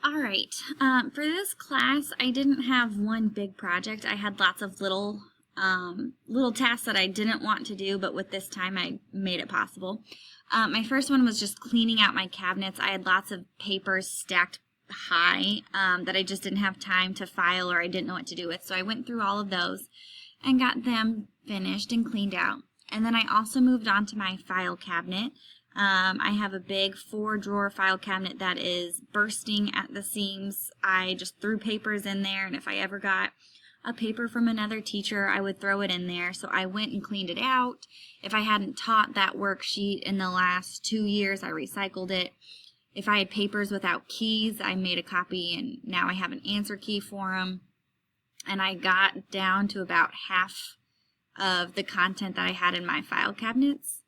All right. For this class, I didn't have one big project. I had lots of little tasks that I didn't want to do, but with this time, I made it possible. My first one was just cleaning out my cabinets. I had lots of papers stacked high that I just didn't have time to file or I didn't know what to do with. So I went through all of those and got them finished and cleaned out. And then I also moved on to my file cabinet. I have a big 4-drawer file cabinet that is bursting at the seams. I just threw papers in there, and if I ever got a paper from another teacher, I would throw it in there. So I went and cleaned it out. If I hadn't taught that worksheet in the last 2 years, I recycled it. If I had papers without keys, I made a copy, and now I have an answer key for them. And I got down to about half of the content that I had in my file cabinets.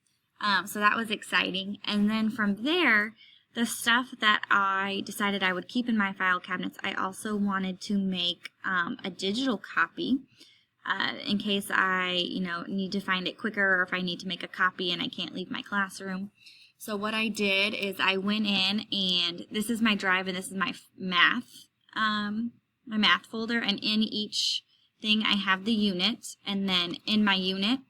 So that was exciting. And then from there, the stuff that I decided I would keep in my file cabinets, I also wanted to make a digital copy in case I, need to find it quicker, or if I need to make a copy and I can't leave my classroom. So what I did is I went in, and this is my drive, and this is my math folder, and in each thing I have the unit, and then in my unit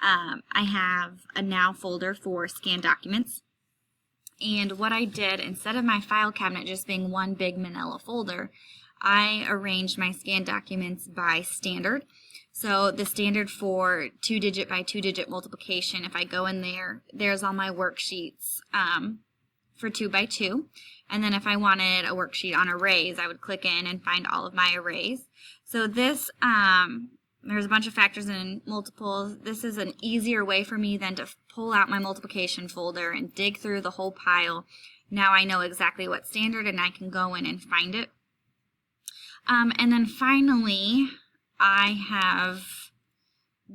I have a now folder for scanned documents. And what I did, instead of my file cabinet just being one big manila folder, I arranged my scanned documents by standard. So the standard for 2-digit by 2-digit multiplication, if I go in there, there's all my worksheets for 2 by 2. And then if I wanted a worksheet on arrays, I would click in and find all of my arrays. So this, there's a bunch of factors and multiples. This is an easier way for me than to pull out my multiplication folder and dig through the whole pile. Now I know exactly what standard, and I can go in and find it. And then finally, I have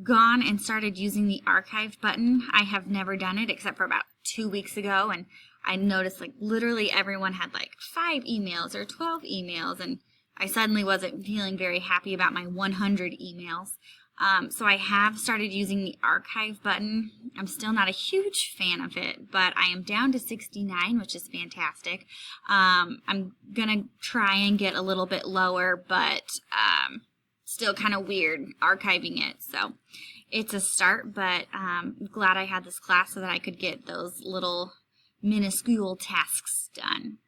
gone and started using the archive button. I have never done it except for about 2 weeks ago, and I noticed literally everyone had 5 emails or 12 emails, and I suddenly wasn't feeling very happy about my 100 emails. So I have started using the archive button. I'm still not a huge fan of it, but I am down to 69, which is fantastic. I'm going to try and get a little bit lower, but still kind of weird archiving it. So it's a start, but I'm glad I had this class so that I could get those little minuscule tasks done.